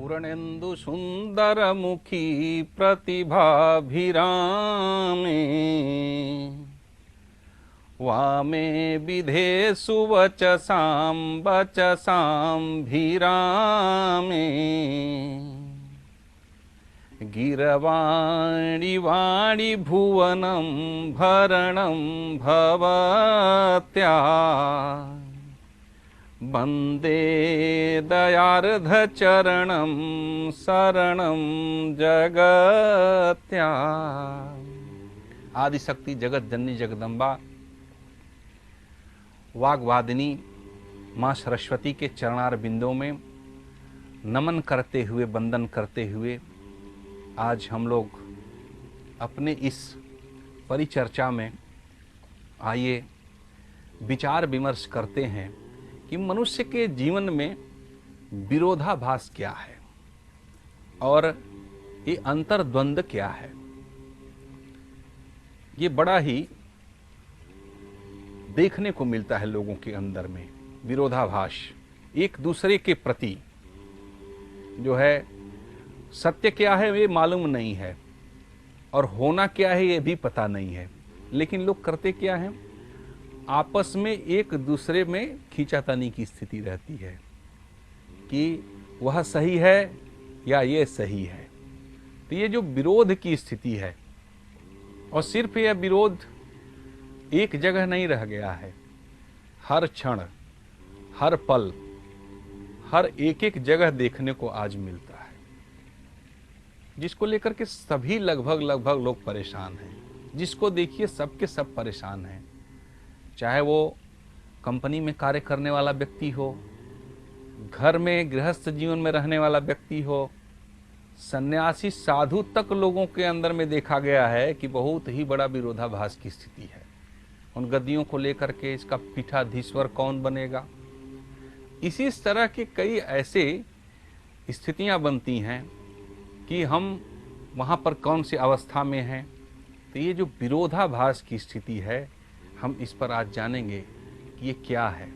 पूर्णेन्दु सुंदर मुखी प्रतिभाभिरामे वामे विधेषु वचसां वचसाम्भिरामे गिरवाणी वाणी भुवनं भरणं भवत्या वन्दे दयार्धचरणं शरणं जगत्या। आदिशक्ति जगत जननी जगदम्बा वाग्वादिनी माँ सरस्वती के चरणार बिंदों में नमन करते हुए, वंदन करते हुए आज हम लोग अपने इस परिचर्चा में आइए विचार विमर्श करते हैं कि मनुष्य के जीवन में विरोधाभास क्या है और ये अंतर्द्वंद क्या है। ये बड़ा ही देखने को मिलता है लोगों के अंदर में विरोधाभास, एक दूसरे के प्रति जो है सत्य क्या है ये मालूम नहीं है और होना क्या है ये भी पता नहीं है, लेकिन लोग करते क्या हैं, आपस में एक दूसरे में खींचातानी की स्थिति रहती है कि वह सही है या ये सही है। तो ये जो विरोध की स्थिति है, और सिर्फ यह विरोध एक जगह नहीं रह गया है, हर क्षण हर पल हर एक जगह देखने को आज मिलता है, जिसको लेकर के सभी लगभग लोग परेशान हैं। जिसको देखिए सबके सब परेशान हैं, चाहे वो कंपनी में कार्य करने वाला व्यक्ति हो, घर में गृहस्थ जीवन में रहने वाला व्यक्ति हो, सन्यासी साधु तक लोगों के अंदर में देखा गया है कि बहुत ही बड़ा विरोधाभास की स्थिति है। उन गद्दियों को लेकर के इसका पीठाधीश्वर कौन बनेगा, इसी तरह की कई ऐसे स्थितियां बनती हैं कि हम वहाँ पर कौन सी अवस्था में हैं। तो ये जो विरोधाभास की स्थिति है, हम इस पर आज जानेंगे कि ये क्या है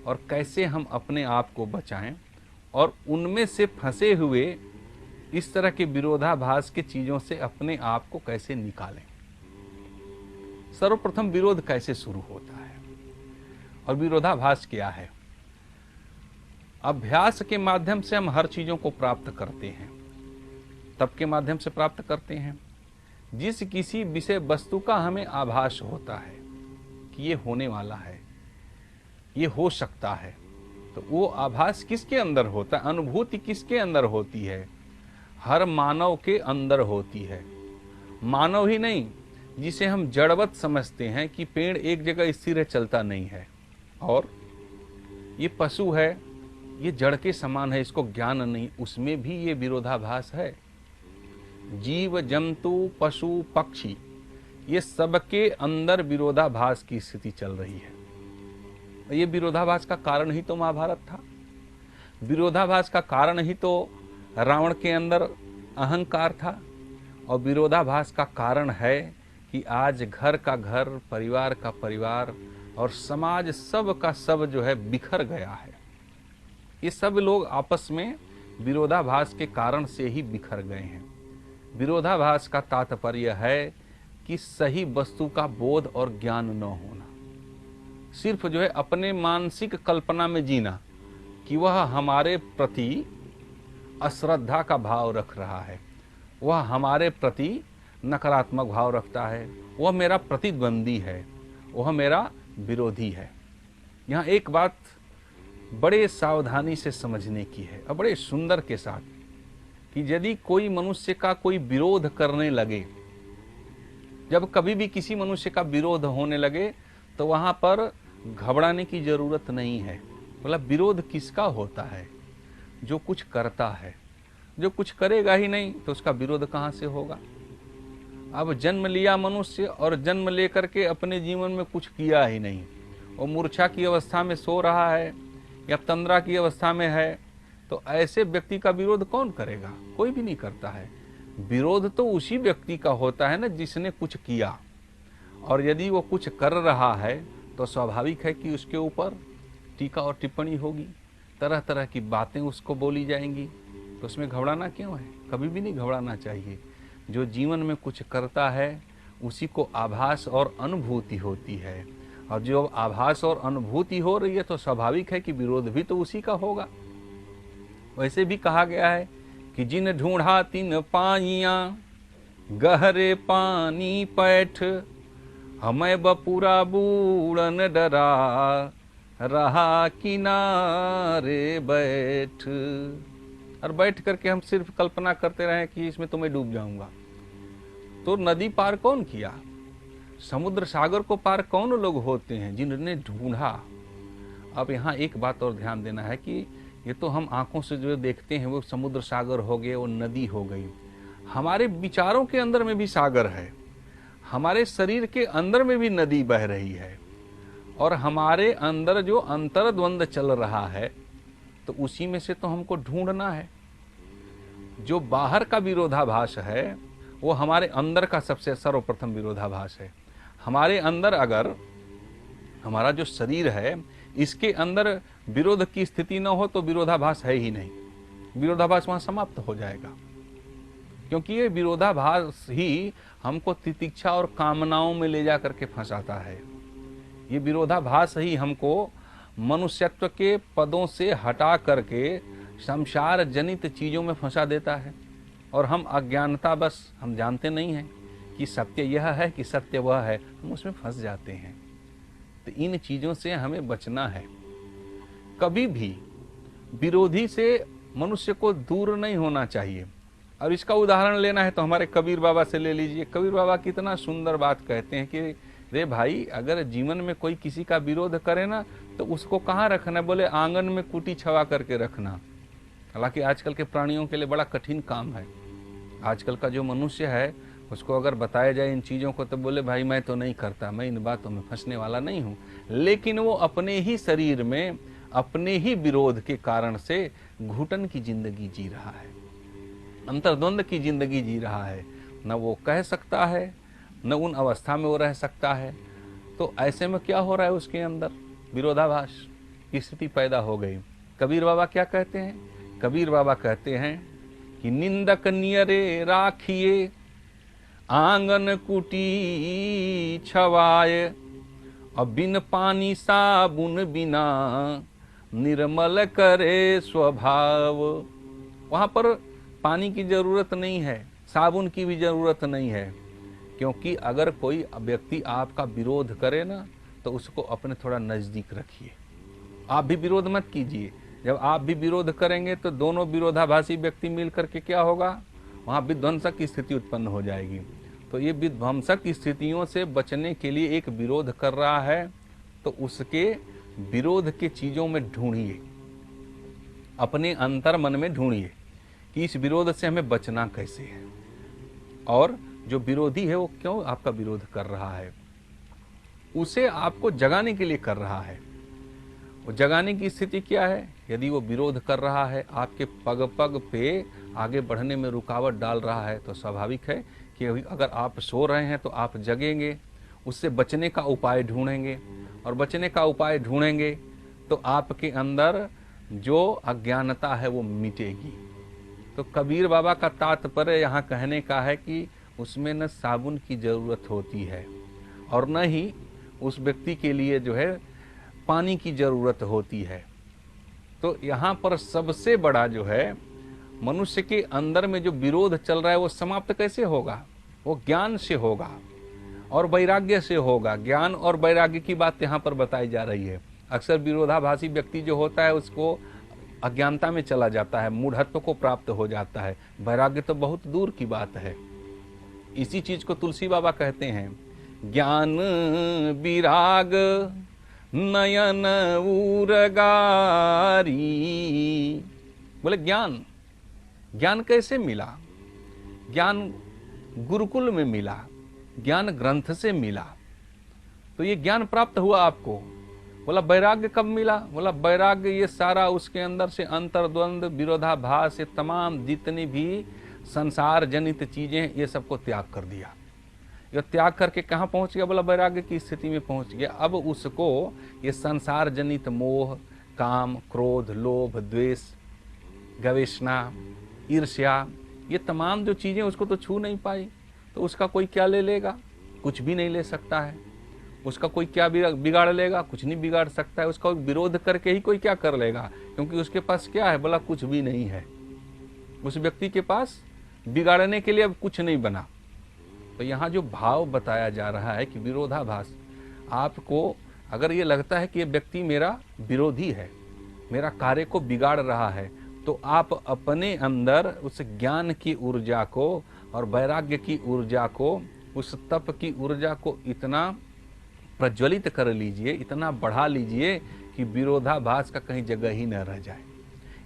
और कैसे हम अपने आप को बचाएं और उनमें से फंसे हुए इस तरह के विरोधाभास के चीज़ों से अपने आप को कैसे निकालें। सर्वप्रथम विरोध कैसे शुरू होता है और विरोधाभास क्या है। अभ्यास के माध्यम से हम हर चीज़ों को प्राप्त करते हैं, तब के माध्यम से प्राप्त करते हैं जिस किसी विषय वस्तु का हमें आभास होता है कि ये होने वाला है, ये हो सकता है। तो वो आभास किसके अंदर होता है, अनुभूति किसके अंदर होती है, हर मानव के अंदर होती है। मानव ही नहीं, जिसे हम जड़वत समझते हैं कि पेड़ एक जगह स्थिर है, चलता नहीं है, और ये पशु है, ये जड़ के समान है, इसको ज्ञान नहीं, उसमें भी ये विरोधाभास है। जीव जंतु पशु पक्षी ये सबके अंदर विरोधाभास की स्थिति चल रही है। ये विरोधाभास का कारण ही तो महाभारत था, विरोधाभास का कारण ही तो रावण के अंदर अहंकार था, और विरोधाभास का कारण है कि आज घर का घर, परिवार का परिवार और समाज सब का सब जो है बिखर गया है। ये सब लोग आपस में विरोधाभास के कारण से ही बिखर गए हैं। विरोधाभास का तात्पर्य है कि सही वस्तु का बोध और ज्ञान न होना, सिर्फ जो है अपने मानसिक कल्पना में जीना कि वह हमारे प्रति अश्रद्धा का भाव रख रहा है, वह हमारे प्रति नकारात्मक भाव रखता है, वह मेरा प्रतिद्वंदी है, वह मेरा विरोधी है। यहाँ एक बात बड़े सावधानी से समझने की है और बड़े सुंदर के साथ कि यदि कोई मनुष्य का कोई विरोध करने लगे, जब कभी भी किसी मनुष्य का विरोध होने लगे तो वहाँ पर घबराने की जरूरत नहीं है। मतलब विरोध किसका होता है, जो कुछ करता है, जो कुछ करेगा ही नहीं तो उसका विरोध कहाँ से होगा। अब जन्म लिया मनुष्य और जन्म लेकर के अपने जीवन में कुछ किया ही नहीं, वो मूर्छा की अवस्था में सो रहा है या तंद्रा की अवस्था में है, तो ऐसे व्यक्ति का विरोध कौन करेगा, कोई भी नहीं करता है। विरोध तो उसी व्यक्ति का होता है ना जिसने कुछ किया, और यदि वो कुछ कर रहा है तो स्वाभाविक है कि उसके ऊपर टीका और टिप्पणी होगी, तरह तरह की बातें उसको बोली जाएंगी, तो उसमें घबराना क्यों है? कभी भी नहीं घबराना चाहिए। जो जीवन में कुछ करता है उसी को आभास और अनुभूति होती है, और जो आभास और अनुभूति हो रही है तो स्वाभाविक है कि विरोध भी तो उसी का होगा। वैसे भी कहा गया है कि जिन ढूंढा तिन पाइया, गहरे पानी पैठ, हमें बपूरा बूढ़न डरा, रहा किनारे बैठ। और बैठ करके हम सिर्फ कल्पना करते रहे कि इसमें तो मैं डूब जाऊंगा। तो नदी पार कौन किया? समुद्र सागर को पार कौन लोग होते हैं? जिन्होंने ढूंढा। अब यहाँ एक बात और ध्यान देना है कि ये तो हम आंखों से जो देखते हैं वो समुद्र सागर हो गए, वो नदी हो गई। हमारे विचारों के अंदर में भी सागर है, हमारे शरीर के अंदर में भी नदी बह रही है, और हमारे अंदर जो अंतर्द्वंद चल रहा है तो उसी में से तो हमको ढूंढना है। जो बाहर का विरोधाभास है वो हमारे अंदर का सबसे सर्वप्रथम विरोधाभास है। हमारे अंदर अगर हमारा जो शरीर है इसके अंदर विरोध की स्थिति न हो तो विरोधाभास है ही नहीं, विरोधाभास वहां समाप्त हो जाएगा। क्योंकि ये विरोधाभास ही हमको तितिक्षा और कामनाओं में ले जा करके फंसाता है। ये विरोधाभास ही हमको मनुष्यत्व के पदों से हटा करके संसार जनित चीजों में फंसा देता है, और हम अज्ञानता बस हम जानते नहीं हैं कि सत्य यह है कि सत्य वह है, हम उसमें फंस जाते हैं। तो इन चीजों से हमें बचना है। कभी भी विरोधी से मनुष्य को दूर नहीं होना चाहिए। और इसका उदाहरण लेना है तो हमारे कबीर बाबा से ले लीजिए। कबीर बाबा कितना सुंदर बात कहते हैं कि रे भाई, अगर जीवन में कोई किसी का विरोध करे ना तो उसको कहाँ रखना? बोले आंगन में कुटी छवा करके रखना। हालांकि आजकल के प्राणियों के लिए बड़ा कठिन काम है। आजकल का जो मनुष्य है उसको अगर बताया जाए इन चीज़ों को तो बोले भाई मैं तो नहीं करता, मैं इन बातों में फंसने वाला नहीं हूँ। लेकिन वो अपने ही शरीर में अपने ही विरोध के कारण से घुटन की जिंदगी जी रहा है, अंतर्द्वंद की जिंदगी जी रहा है। न वो कह सकता है न उन अवस्था में वो रह सकता है। तो ऐसे में क्या हो रहा है? उसके अंदर विरोधाभास की स्थिति पैदा हो गई। कबीर बाबा क्या कहते हैं? कबीर बाबा कहते हैं कि निंदक नियरे राखिए, आंगन कुटी छवाए, और बिन पानी साबुन बिना निर्मल करे स्वभाव। वहाँ पर पानी की जरूरत नहीं है, साबुन की भी जरूरत नहीं है। क्योंकि अगर कोई व्यक्ति आपका विरोध करे ना तो उसको अपने थोड़ा नजदीक रखिए। आप भी विरोध मत कीजिए। जब आप भी विरोध करेंगे तो दोनों विरोधाभासी व्यक्ति मिल करके क्या होगा? वहाँ विध्वंसक की स्थिति उत्पन्न हो जाएगी। तो ये विध्वंसक स्थितियों से बचने के लिए एक विरोध कर रहा है तो उसके विरोध के चीजों में ढूंढिए, अपने अंतर मन में ढूंढिए कि इस विरोध से हमें बचना कैसे है, और जो विरोधी है वो क्यों आपका विरोध कर रहा है, उसे आपको जगाने के लिए कर रहा है। वो जगाने की स्थिति क्या है? यदि वो विरोध कर रहा है, आपके पग पग पे आगे बढ़ने में रुकावट डाल रहा है, तो स्वाभाविक है कि अगर आप सो रहे हैं तो आप जगेंगे, उससे बचने का उपाय ढूंढेंगे, और बचने का उपाय ढूंढेंगे तो आपके अंदर जो अज्ञानता है वो मिटेगी। तो कबीर बाबा का तात्पर्य यहाँ कहने का है कि उसमें न साबुन की ज़रूरत होती है और न ही उस व्यक्ति के लिए जो है पानी की ज़रूरत होती है। तो यहाँ पर सबसे बड़ा जो है मनुष्य के अंदर में जो विरोध चल रहा है वो समाप्त कैसे होगा? वो ज्ञान से होगा और वैराग्य से होगा। ज्ञान और वैराग्य की बात यहाँ पर बताई जा रही है। अक्सर विरोधाभासी व्यक्ति जो होता है उसको अज्ञानता में चला जाता है, मूढ़त्व को प्राप्त हो जाता है। वैराग्य तो बहुत दूर की बात है। इसी चीज को तुलसी बाबा कहते हैं, ज्ञान विराग नयन उरगारी। बोले ज्ञान, ज्ञान कैसे मिला? ज्ञान गुरुकुल में मिला, ज्ञान ग्रंथ से मिला। तो ये ज्ञान प्राप्त हुआ आपको। बोला वैराग्य कब मिला? बोला वैराग्य ये सारा उसके अंदर से अंतर्द्वंद, विरोधाभास, ये तमाम जितनी भी संसार जनित चीजें ये सबको त्याग कर दिया। ये त्याग करके कहाँ पहुंच गया? बोला वैराग्य की स्थिति में पहुंच गया। अब उसको ये संसार जनित मोह, काम, क्रोध, लोभ, द्वेष, गवेषणा, ईर्ष्या, ये तमाम जो चीज़ें उसको तो छू नहीं पाई, तो उसका कोई क्या ले लेगा? कुछ भी नहीं ले सकता है। उसका कोई क्या बिगाड़ लेगा? कुछ नहीं बिगाड़ सकता है। उसका विरोध करके ही कोई क्या कर लेगा? क्योंकि उसके पास क्या है? बोला कुछ भी नहीं है। उस व्यक्ति के पास बिगाड़ने के लिए अब कुछ नहीं बना। तो यहाँ जो भाव बताया जा रहा है कि विरोधाभास, आपको अगर ये लगता है कि ये व्यक्ति मेरा विरोधी है, मेरा कार्य को बिगाड़ रहा है, तो आप अपने अंदर उस ज्ञान की ऊर्जा को और वैराग्य की ऊर्जा को, उस तप की ऊर्जा को इतना प्रज्वलित कर लीजिए, इतना बढ़ा लीजिए कि विरोधाभास का कहीं जगह ही न रह जाए।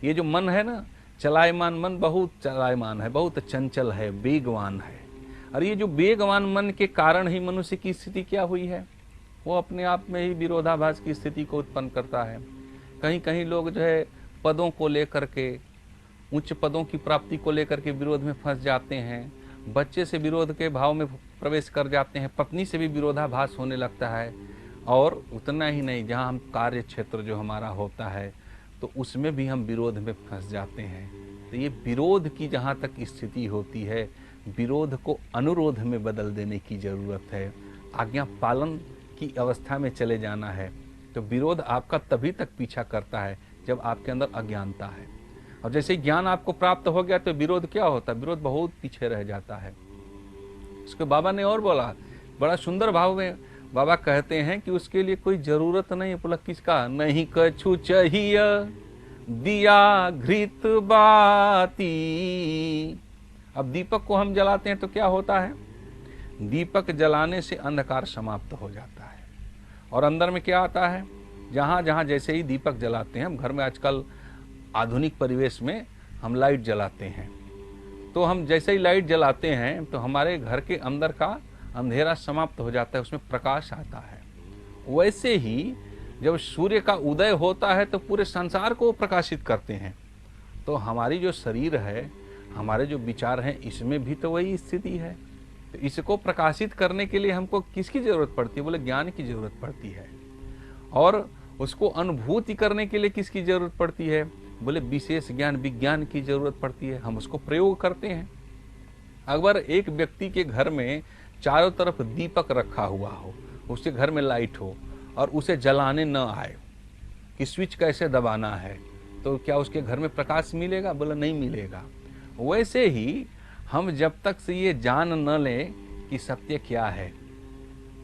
ये जो मन है ना, चलायमान मन बहुत चलायमान है, बहुत चंचल है, वेगवान है। और ये जो वेगवान मन के कारण ही मनुष्य की स्थिति क्या हुई है? वो अपने आप में ही विरोधाभास की स्थिति को उत्पन्न करता है। कहीं कहीं लोग जो है पदों को लेकर के, उच्च पदों की प्राप्ति को लेकर के विरोध में फंस जाते हैं, बच्चे से विरोध के भाव में प्रवेश कर जाते हैं, पत्नी से भी विरोधाभास होने लगता है। और उतना ही नहीं, जहाँ हम कार्य क्षेत्र जो हमारा होता है तो उसमें भी हम विरोध में फंस जाते हैं। तो ये विरोध की जहाँ तक स्थिति होती है, विरोध को अनुरोध में बदल देने की ज़रूरत है। आज्ञा पालन की अवस्था में चले जाना है। तो विरोध आपका तभी तक पीछा करता है जब आपके अंदर अज्ञानता है। और जैसे ज्ञान आपको प्राप्त हो गया तो विरोध क्या होता है? विरोध बहुत पीछे रह जाता है। उसके बाबा ने और बोला, बड़ा सुंदर भाव में बाबा कहते हैं कि उसके लिए कोई जरूरत नहीं। बोला किसका? नहीं कछु चाहिए दिया घृत बाती। अब दीपक को हम जलाते हैं तो क्या होता है? दीपक जलाने से अंधकार समाप्त हो जाता है और अंदर में क्या आता है? जहाँ जहाँ जैसे ही दीपक जलाते हैं, हम घर में आजकल आधुनिक परिवेश में हम लाइट जलाते हैं, तो हम जैसे ही लाइट जलाते हैं तो हमारे घर के अंदर का अंधेरा समाप्त हो जाता है, उसमें प्रकाश आता है। वैसे ही जब सूर्य का उदय होता है तो पूरे संसार को प्रकाशित करते हैं। तो हमारी जो शरीर है, हमारे जो विचार हैं, इसमें भी तो वही स्थिति है। तो इसको प्रकाशित करने के लिए हमको किसकी जरूरत पड़ती है? बोले ज्ञान की जरूरत पड़ती है। और उसको अनुभूति करने के लिए किसकी जरूरत पड़ती है? बोले विशेष ज्ञान, विज्ञान की जरूरत पड़ती है। हम उसको प्रयोग करते हैं। अगर एक व्यक्ति के घर में चारों तरफ दीपक रखा हुआ हो, उसके घर में लाइट हो और उसे जलाने न आए कि स्विच कैसे दबाना है, तो क्या उसके घर में प्रकाश मिलेगा? बोला नहीं मिलेगा। वैसे ही हम जब तक से ये जान न लें कि सत्य क्या है,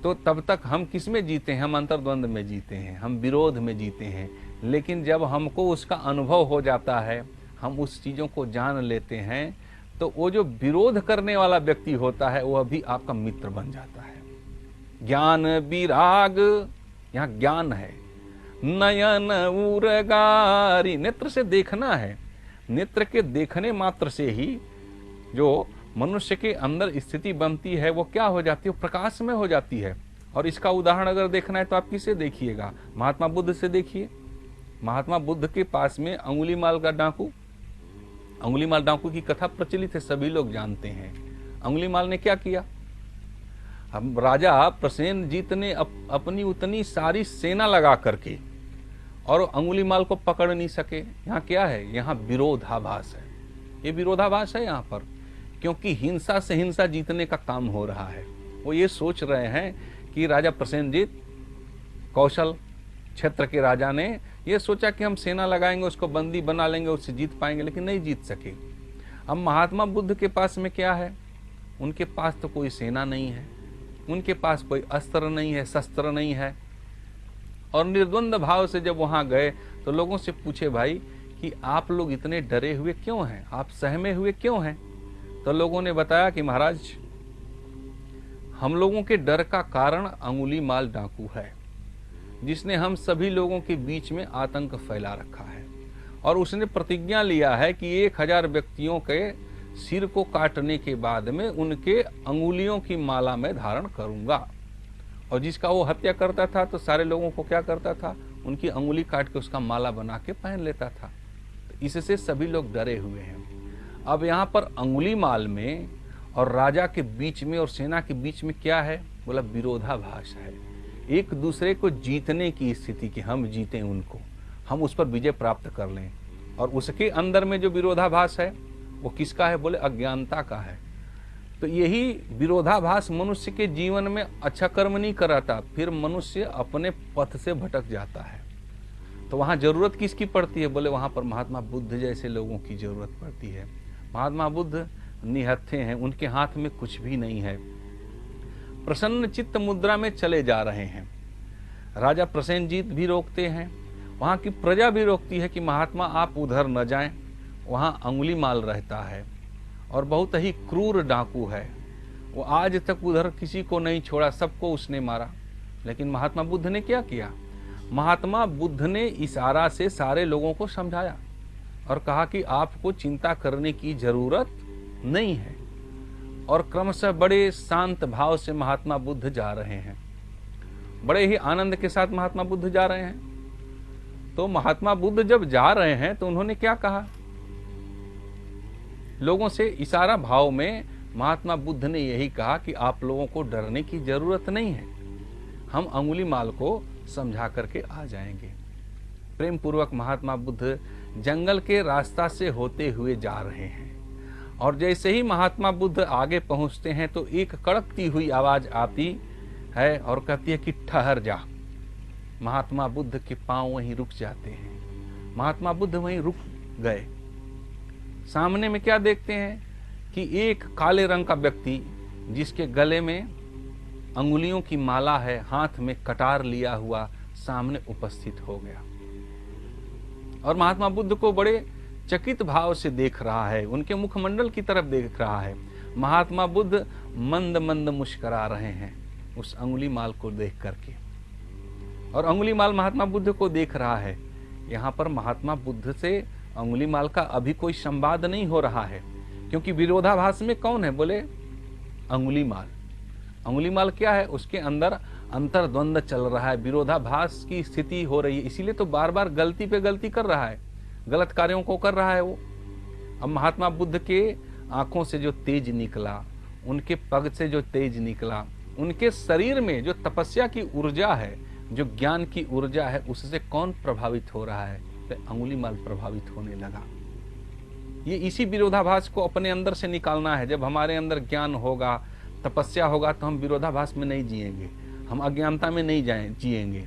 तो तब तक हम किस में जीते हैं? हम अंतर्द्वंद में जीते हैं, हम विरोध में जीते हैं। लेकिन जब हमको उसका अनुभव हो जाता है, हम उस चीज़ों को जान लेते हैं, तो वो जो विरोध करने वाला व्यक्ति होता है वो अभी आपका मित्र बन जाता है। ज्ञान विराग, यहाँ ज्ञान है। नयन उरगारी, नेत्र से देखना है। नेत्र के देखने मात्र से ही जो मनुष्य के अंदर स्थिति बनती है वो क्या हो जाती है? वो प्रकाश में हो जाती है। और इसका उदाहरण अगर देखना है तो आप किससे देखिएगा? महात्मा बुद्ध से देखिए। महात्मा बुद्ध के पास में अंगुलीमाल का डाकू, अंगुलीमाल डाकू की कथा प्रचलित है, सभी लोग जानते हैं। अंगुलीमाल ने क्या किया? हम राजा प्रसेनजीत ने अपनी उतनी सारी सेना लगा करके और अंगुलीमाल को पकड़ नहीं सके। यहाँ क्या है? यहाँ विरोधाभास है। ये विरोधाभास है यहाँ पर, क्योंकि हिंसा से हिंसा जीतने का काम हो रहा है। वो ये सोच रहे हैं कि राजा प्रसेनजीत, कौशल क्षेत्र के राजा ने ये सोचा कि हम सेना लगाएंगे, उसको बंदी बना लेंगे, उससे जीत पाएंगे, लेकिन नहीं जीत सके। अब महात्मा बुद्ध के पास में क्या है? उनके पास तो कोई सेना नहीं है, उनके पास कोई अस्त्र नहीं है, शस्त्र नहीं है। और निर्द्वंद भाव से जब वहाँ गए तो लोगों से पूछे, भाई कि आप लोग इतने डरे हुए क्यों हैं, आप सहमे हुए क्यों हैं? तो लोगों ने बताया कि महाराज, हम लोगों के डर का कारण अंगुलीमाल डाकू है, जिसने हम सभी लोगों के बीच में आतंक फैला रखा है। और उसने प्रतिज्ञा लिया है कि 1000 व्यक्तियों के सिर को काटने के बाद में उनके अंगुलियों की माला में धारण करूंगा। और जिसका वो हत्या करता था तो सारे लोगों को क्या करता था? उनकी अंगुली काट के उसका माला बना के पहन लेता था। तो इससे सभी लोग डरे हुए हैं। अब यहाँ पर अंगुलीमाल में और राजा के बीच में और सेना के बीच में क्या है? बोला विरोधाभास है। एक दूसरे को जीतने की स्थिति कि हम जीतें उनको, हम उस पर विजय प्राप्त कर लें। और उसके अंदर में जो विरोधाभास है वो किसका है? बोले अज्ञानता का है। तो यही विरोधाभास मनुष्य के जीवन में अच्छा कर्म नहीं कराता, फिर मनुष्य अपने पथ से भटक जाता है। तो वहां जरूरत किसकी पड़ती है? बोले वहां पर महात्मा बुद्ध जैसे लोगों की जरूरत पड़ती है। महात्मा बुद्ध निहत्थे हैं, उनके हाथ में कुछ भी नहीं है, प्रसन्न चित्त मुद्रा में चले जा रहे हैं। राजा प्रसेनजीत भी रोकते हैं, वहां की प्रजा भी रोकती है कि महात्मा आप उधर न जाएं, वहां अंगुलीमाल रहता है और बहुत ही क्रूर डाकू है, वो आज तक उधर किसी को नहीं छोड़ा, सबको उसने मारा। लेकिन महात्मा बुद्ध ने क्या किया? महात्मा बुद्ध ने इशारा से सारे लोगों को समझाया और कहा कि आपको चिंता करने की जरूरत नहीं है। और क्रमशः बड़े शांत भाव से महात्मा बुद्ध जा रहे हैं, बड़े ही आनंद के साथ महात्मा बुद्ध जा रहे हैं। तो महात्मा बुद्ध जब जा रहे हैं तो उन्होंने क्या कहा? लोगों से इशारा भाव में महात्मा बुद्ध ने यही कहा कि आप लोगों को डरने की जरूरत नहीं है, हम अंगुलीमाल को समझा करके आ जाएंगे। प्रेम पूर्वक महात्मा बुद्ध जंगल के रास्ता से होते हुए जा रहे हैं और जैसे ही महात्मा बुद्ध आगे पहुंचते हैं तो एक कड़कती हुई आवाज आती है और कहती है कि ठहर जा। महात्मा बुद्ध के पांव वहीं रुक जाते हैं। महात्मा बुद्ध वहीं रुक गए। सामने में क्या देखते हैं कि एक काले रंग का व्यक्ति जिसके गले में अंगुलियों की माला है, हाथ में कटार लिया हुआ, सामने उपस्थित हो गया और महात्मा बुद्ध को बड़े चकित भाव से देख रहा है, उनके मुखमंडल की तरफ देख रहा है। महात्मा बुद्ध मंद मंद मुस्कुरा रहे हैं उस अंगुलीमाल को देख करके और अंगुलीमाल महात्मा बुद्ध को देख रहा है। यहाँ पर महात्मा बुद्ध से अंगुलीमाल का अभी कोई संवाद नहीं हो रहा है, क्योंकि विरोधाभास में कौन है? बोले अंगुलीमाल। अंगुलीमाल क्या है? उसके अंदर अंतर्द्वंद चल रहा है, विरोधाभास की स्थिति हो रही है, इसीलिए तो बार बार गलती पे गलती कर रहा है, गलत कार्यों को कर रहा है वो। अब महात्मा बुद्ध के आंखों से जो तेज निकला, उनके पग से जो तेज निकला, उनके शरीर में जो तपस्या की ऊर्जा है, जो ज्ञान की ऊर्जा है, उससे कौन प्रभावित हो रहा है? तो अंगुलीमाल प्रभावित होने लगा। ये इसी विरोधाभास को अपने अंदर से निकालना है। जब हमारे अंदर ज्ञान होगा, तपस्या होगा, तो हम विरोधाभास में नहीं जिएंगे, हम अज्ञानता में नहीं जिएंगे,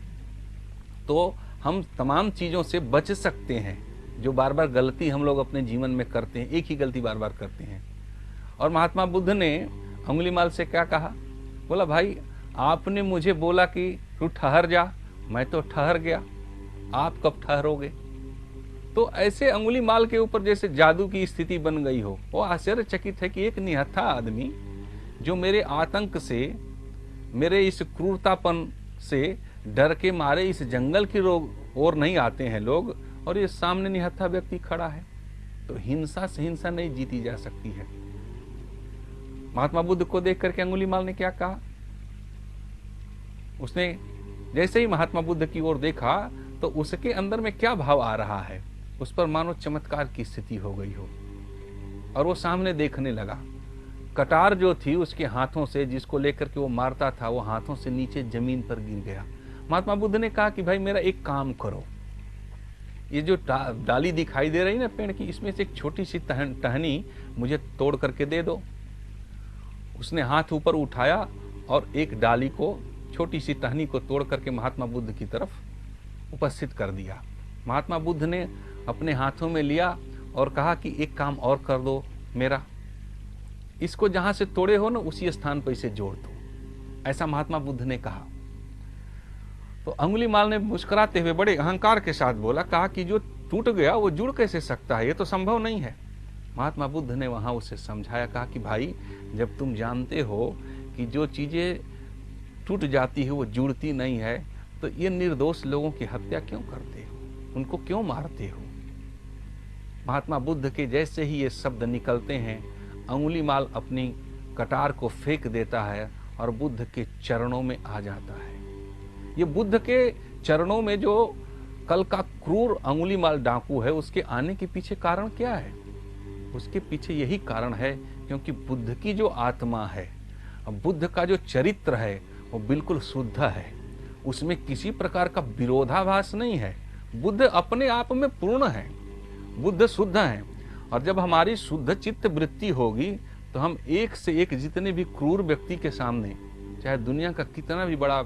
तो हम तमाम चीजों से बच सकते हैं। जो बार बार गलती हम लोग अपने जीवन में करते हैं, एक ही गलती बार बार करते हैं। और महात्मा बुद्ध ने अंगुलीमाल से क्या कहा? बोला भाई आपने मुझे बोला कि तू ठहर जा, मैं तो ठहर गया, आप कब ठहरोगे? तो ऐसे अंगुलीमाल के ऊपर जैसे जादू की स्थिति बन गई हो। वो आश्चर्यचकित है कि एक निहत्था आदमी जो मेरे आतंक से, मेरे इस क्रूरतापन से डर के मारे इस जंगल की ओर नहीं आते हैं लोग, और ये सामने निहत्था व्यक्ति खड़ा है। तो हिंसा से हिंसा नहीं जीती जा सकती है। महात्मा बुद्ध को देख करके अंगुलीमाल ने क्या कहा? उसने जैसे ही महात्मा बुद्ध की ओर देखा तो उसके अंदर में क्या भाव आ रहा है? उस पर मानो चमत्कार की स्थिति हो गई हो और वो सामने देखने लगा। कटार जो थी उसके हाथों से, जिसको लेकर के वो मारता था, वो हाथों से नीचे जमीन पर गिर गया। महात्मा बुद्ध ने कहा कि भाई मेरा एक काम करो, ये जो डाली दिखाई दे रही ना पेड़ की, इसमें से एक छोटी सी टहनी मुझे तोड़ करके दे दो। उसने हाथ ऊपर उठाया और एक डाली को, छोटी सी टहनी को तोड़ करके महात्मा बुद्ध की तरफ उपस्थित कर दिया। महात्मा बुद्ध ने अपने हाथों में लिया और कहा कि एक काम और कर दो मेरा, इसको जहां से तोड़े हो ना उसी स्थान पर इसे जोड़ दो, ऐसा महात्मा बुद्ध ने कहा। तो अंगुलीमाल ने मुस्कुराते हुए बड़े अहंकार के साथ बोला, कहा कि जो टूट गया वो जुड़ कैसे सकता है, ये तो संभव नहीं है। महात्मा बुद्ध ने वहां उसे समझाया, कहा कि भाई जब तुम जानते हो कि जो चीजें टूट जाती है वो जुड़ती नहीं है, तो ये निर्दोष लोगों की हत्या क्यों करते हो, उनको क्यों मारते हो? महात्मा बुद्ध के जैसे ही ये शब्द निकलते हैं, अंगुलीमाल अपनी कटार को फेंक देता है और बुद्ध के चरणों में आ जाता है। ये बुद्ध के चरणों में जो कल का क्रूर अंगुलीमाल डाकू है, उसके आने के पीछे कारण क्या है? उसके पीछे यही कारण है क्योंकि बुद्ध की जो आत्मा है, बुद्ध का जो चरित्र है, वो बिल्कुल शुद्ध है, उसमें किसी प्रकार का विरोधाभास नहीं है। बुद्ध अपने आप में पूर्ण है, बुद्ध शुद्ध है और जब हमारी शुद्ध चित्त वृत्ति होगी तो हम एक से एक जितने भी क्रूर व्यक्ति के सामने, चाहे दुनिया का कितना भी बड़ा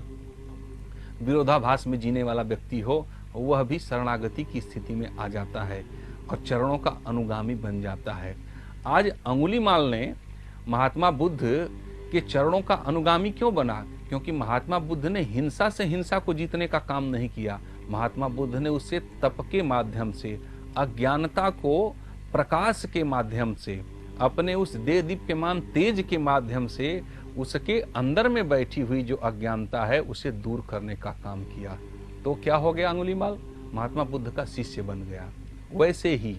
विरोधाभास में जीने वाला व्यक्ति हो, वह भी शरणागति की स्थिति में आ जाता है और चरणों का अनुगामी बन जाता है। आज अंगुलीमाल ने महात्मा बुद्ध के चरणों का अनुगामी क्यों बना? क्योंकि महात्मा बुद्ध ने हिंसा से हिंसा को जीतने का काम नहीं किया। महात्मा बुद्ध ने उससे तप के माध्यम से, अज्ञानता को प्रकाश के माध्यम से, अपने उस देह दीप्यमान तेज के माध्यम से उसके अंदर में बैठी हुई जो अज्ञानता है उसे दूर करने का काम किया। तो क्या हो गया? अंगुलीमाल महात्मा बुद्ध का शिष्य बन गया। वैसे ही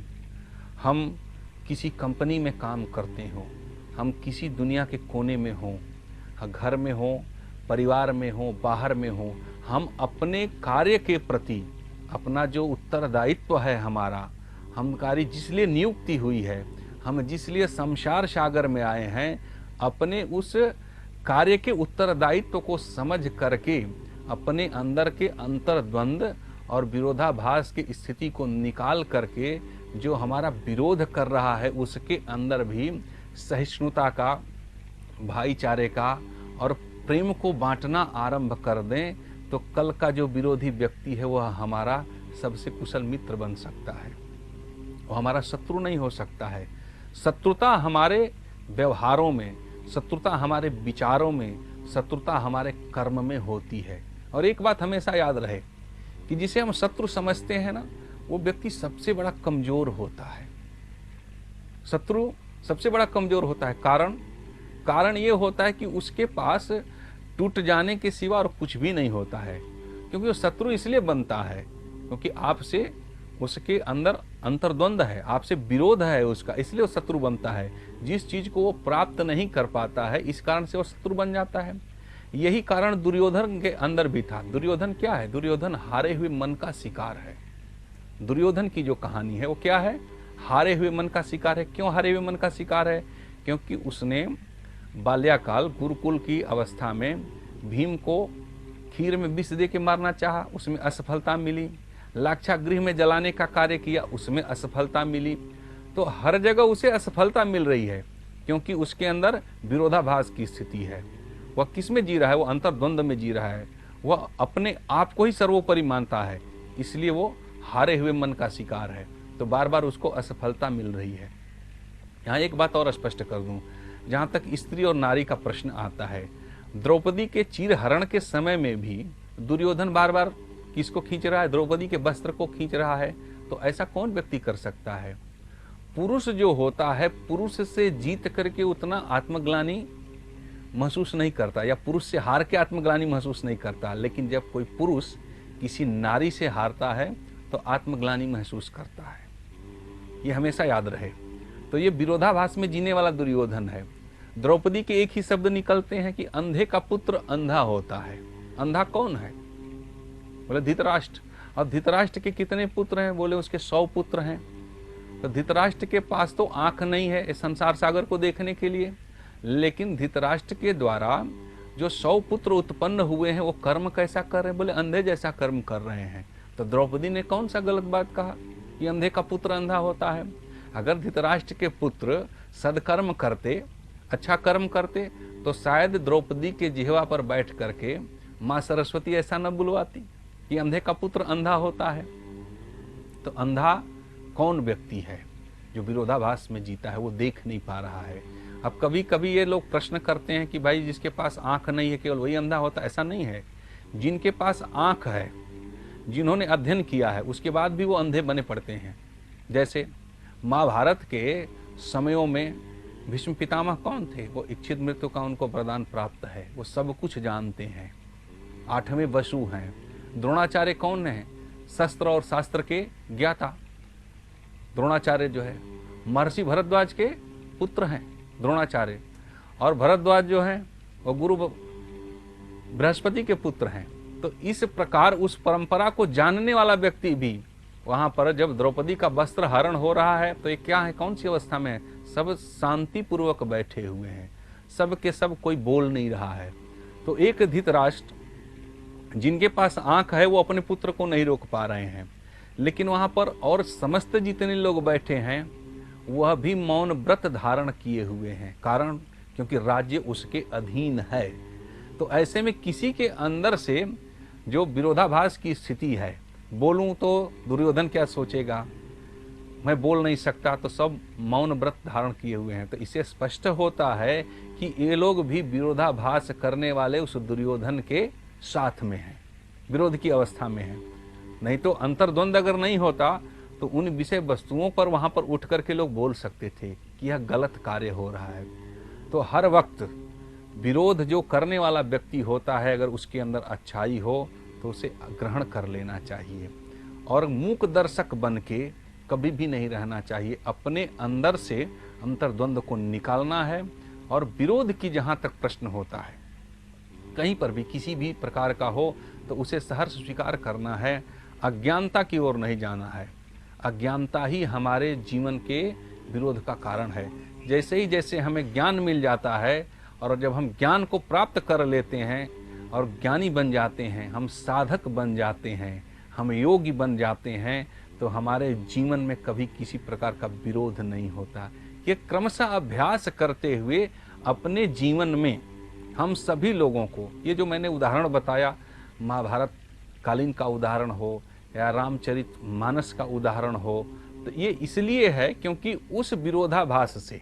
हम किसी कंपनी में काम करते हो, हम किसी दुनिया के कोने में हो, घर में हो, परिवार में हो, बाहर में हो, हम अपने कार्य के प्रति अपना जो उत्तरदायित्व है हमारा, हमारी जिसलिए नियुक्ति हुई है, हम जिसलिए संसार सागर में आए हैं, अपने उस कार्य के उत्तरदायित्व को समझ करके अपने अंदर के अंतर्द्वंद और विरोधाभास की स्थिति को निकाल करके जो हमारा विरोध कर रहा है उसके अंदर भी सहिष्णुता का, भाईचारे का और प्रेम को बांटना आरंभ कर दें, तो कल का जो विरोधी व्यक्ति है वह हमारा सबसे कुशल मित्र बन सकता है, वह हमारा शत्रु नहीं हो सकता है। शत्रुता हमारे व्यवहारों में, शत्रुता हमारे विचारों में, शत्रुता हमारे कर्म में होती है। और एक बात हमेशा याद रहे कि जिसे हम शत्रु समझते हैं ना, वो व्यक्ति सबसे बड़ा कमजोर होता है। शत्रु सबसे बड़ा कमजोर होता है। कारण ये होता है कि उसके पास टूट जाने के सिवा और कुछ भी नहीं होता है। क्योंकि वो शत्रु इसलिए बनता है क्योंकि आपसे उसके अंदर अंतर्द्वंद है, आपसे विरोध है उसका, इसलिए वो शत्रु बनता है। जिस चीज को वो प्राप्त नहीं कर पाता है, इस कारण से वो शत्रु बन जाता है। यही कारण दुर्योधन के अंदर भी था। दुर्योधन क्या है? दुर्योधन हारे हुए मन का शिकार है। दुर्योधन की जो कहानी है वो क्या है? हारे हुए मन का शिकार है। क्यों हारे हुए मन का शिकार है? क्योंकि उसने बाल्याकाल गुरुकुल की अवस्था में भीम को खीर में विष दे के मारना चाहा, उसमें असफलता मिली। लाक्षागृह में जलाने का कार्य किया, उसमें असफलता मिली। तो हर जगह उसे असफलता मिल रही है क्योंकि उसके अंदर विरोधाभास की स्थिति है। वह किस में जी रहा है? वो अंतर्द्वंद में जी रहा है। वह अपने आप को ही सर्वोपरि मानता है, इसलिए वो हारे हुए मन का शिकार है। तो बार बार उसको असफलता मिल रही है। यहाँ एक बात और स्पष्ट कर दूं, जहाँ तक स्त्री और नारी का प्रश्न आता है, द्रौपदी के चीरहरण के समय में भी दुर्योधन बार बार किसको खींच रहा है? द्रौपदी के वस्त्र को खींच रहा है। तो ऐसा कौन व्यक्ति कर सकता है? पुरुष जो होता है, पुरुष से जीत करके उतना आत्मग्लानि महसूस नहीं करता, या पुरुष से हार के आत्मग्लानि महसूस नहीं करता। लेकिन जब कोई पुरुष किसी नारी से हारता है तो आत्मग्लानि महसूस करता है। ये हमेशा याद रहे। तो ये विरोधाभास में जीने वाला दुर्योधन है। द्रौपदी के एक ही शब्द निकलते हैं कि अंधे का पुत्र अंधा होता है। अंधा कौन है? बोले धृतराष्ट्र। और धृतराष्ट्र के कितने पुत्र हैं? बोले उसके 100 पुत्र हैं। तो धृतराष्ट्र के पास तो आंख नहीं है इस संसार सागर को देखने के लिए, लेकिन धृतराष्ट्र के द्वारा जो 100 पुत्र उत्पन्न हुए हैं वो कर्म कैसा कर रहे हैं? बोले अंधे जैसा कर्म कर रहे हैं। तो द्रौपदी ने कौन सा गलत बात कहा कि अंधे का पुत्र अंधा होता है? अगर धृतराष्ट्र के पुत्र सदकर्म करते, अच्छा कर्म करते, तो शायद द्रौपदी के जिह्वा पर बैठ करके माँ सरस्वती ऐसा न बुलवाती कि अंधे का पुत्र अंधा होता है। तो अंधा कौन व्यक्ति है? जो विरोधाभास में जीता है, वो देख नहीं पा रहा है। अब कभी कभी ये लोग प्रश्न करते हैं कि भाई जिसके पास आंख नहीं है केवल वही अंधा होता है। ऐसा नहीं है। जिनके पास आंख है, जिन्होंने अध्ययन किया है, उसके बाद भी वो अंधे बने पड़ते हैं। जैसे महाभारत के समयों में भीष्म पितामह कौन थे? वो इच्छित मृत्यु का उनको वरदान प्राप्त है, वो सब कुछ जानते हैं, 8वें वसु हैं। द्रोणाचार्य कौन है? शस्त्र और शास्त्र के ज्ञाता। द्रोणाचार्य जो है महर्षि भरद्वाज के पुत्र हैं द्रोणाचार्य, और भरद्वाज जो हैं वो गुरु बृहस्पति के पुत्र हैं। तो इस प्रकार उस परंपरा को जानने वाला व्यक्ति भी वहां पर जब द्रौपदी का वस्त्र हरण हो रहा है तो ये क्या है? कौन सी अवस्था में है? सब शांति पूर्वक बैठे हुए हैं, सब के सब कोई बोल नहीं रहा है। तो एक धृतराष्ट्र जिनके पास आंख है वो अपने पुत्र को नहीं रोक पा रहे हैं, लेकिन वहां पर और समस्त जितने लोग बैठे हैं वह भी मौन व्रत धारण किए हुए हैं। कारण क्योंकि राज्य उसके अधीन है। तो ऐसे में किसी के अंदर से जो विरोधाभास की स्थिति है, बोलूं तो दुर्योधन क्या सोचेगा, मैं बोल नहीं सकता, तो सब मौन व्रत धारण किए हुए हैं। तो इससे स्पष्ट होता है कि ये लोग भी विरोधाभास करने वाले उस दुर्योधन के साथ में हैं, विरोध की अवस्था में हैं। नहीं तो अंतर्द्वंद अगर नहीं होता तो उन विषय वस्तुओं पर वहां पर उठ करके लोग बोल सकते थे कि यह गलत कार्य हो रहा है। तो हर वक्त विरोध जो करने वाला व्यक्ति होता है, अगर उसके अंदर अच्छाई हो तो उसे ग्रहण कर लेना चाहिए और मूक दर्शक बन के कभी भी नहीं रहना चाहिए। अपने अंदर से अंतर्द्वंद को निकालना है और विरोध की जहाँ तक प्रश्न होता है, कहीं पर भी किसी भी प्रकार का हो तो उसे सहर्ष स्वीकार करना है। अज्ञानता की ओर नहीं जाना है। अज्ञानता ही हमारे जीवन के विरोध का कारण है। जैसे हमें ज्ञान मिल जाता है और जब हम ज्ञान को प्राप्त कर लेते हैं और ज्ञानी बन जाते हैं, हम साधक बन जाते हैं, हम योगी बन जाते हैं, तो हमारे जीवन में कभी किसी प्रकार का विरोध नहीं होता। ये क्रमशः अभ्यास करते हुए अपने जीवन में हम सभी लोगों को, ये जो मैंने उदाहरण बताया, महाभारत कालीन का उदाहरण हो या रामचरित मानस का उदाहरण हो, तो ये इसलिए है क्योंकि उस विरोधाभास से,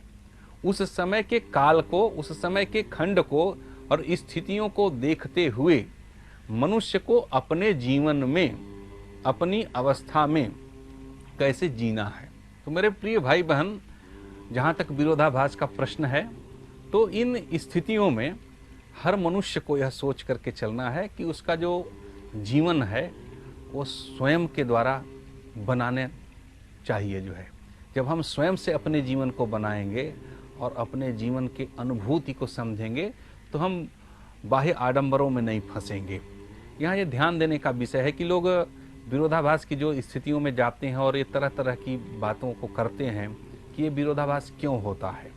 उस समय के काल को, उस समय के खंड को और स्थितियों को देखते हुए मनुष्य को अपने जीवन में, अपनी अवस्था में कैसे जीना है। तो मेरे प्रिय भाई बहन, जहाँ तक विरोधाभास का प्रश्न है, तो इन स्थितियों में हर मनुष्य को यह सोच करके चलना है कि उसका जो जीवन है वो स्वयं के द्वारा बनाने चाहिए। जो है, जब हम स्वयं से अपने जीवन को बनाएंगे और अपने जीवन के अनुभूति को समझेंगे तो हम बाह्य आडंबरों में नहीं फंसेंगे। यहाँ ये ध्यान देने का विषय है कि लोग विरोधाभास की जो स्थितियों में जाते हैं और ये तरह तरह की बातों को करते हैं कि ये विरोधाभास क्यों होता है।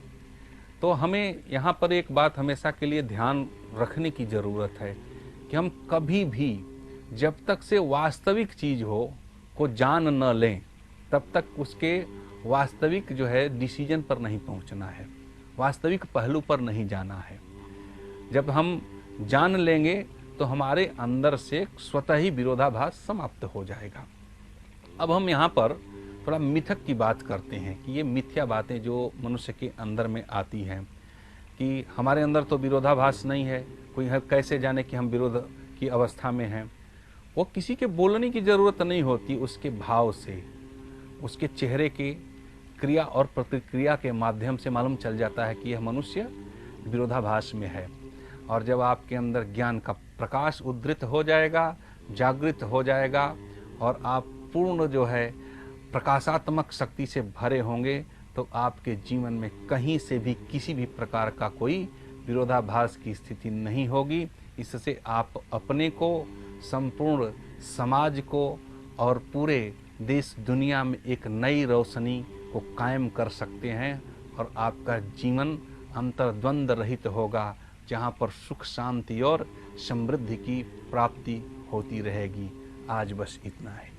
तो हमें यहाँ पर एक बात हमेशा के लिए ध्यान रखने की ज़रूरत है कि हम कभी भी जब तक से वास्तविक चीज़ को जान न लें, तब तक उसके वास्तविक जो है डिसीजन पर नहीं पहुँचना है, वास्तविक पहलू पर नहीं जाना है। जब हम जान लेंगे तो हमारे अंदर से स्वतः ही विरोधाभास समाप्त हो जाएगा। अब हम यहाँ पर थोड़ा मिथक की बात करते हैं कि ये मिथ्या बातें जो मनुष्य के अंदर में आती हैं कि हमारे अंदर तो विरोधाभास नहीं है, कोई कैसे जाने कि हम विरोध की अवस्था में हैं। वो किसी के बोलने की ज़रूरत नहीं होती, उसके भाव से, उसके चेहरे के क्रिया और प्रतिक्रिया के माध्यम से मालूम चल जाता है कि यह मनुष्य विरोधाभास में है। और जब आपके अंदर ज्ञान का प्रकाश उद्धृत हो जाएगा, जागृत हो जाएगा और आप पूर्ण जो है प्रकाशात्मक शक्ति से भरे होंगे, तो आपके जीवन में कहीं से भी किसी भी प्रकार का कोई विरोधाभास की स्थिति नहीं होगी। इससे आप अपने को, संपूर्ण समाज को और पूरे देश दुनिया में एक नई रोशनी को कायम कर सकते हैं और आपका जीवन अंतर्द्वंद रहित होगा, जहाँ पर सुख शांति और समृद्धि की प्राप्ति होती रहेगी। आज बस इतना है।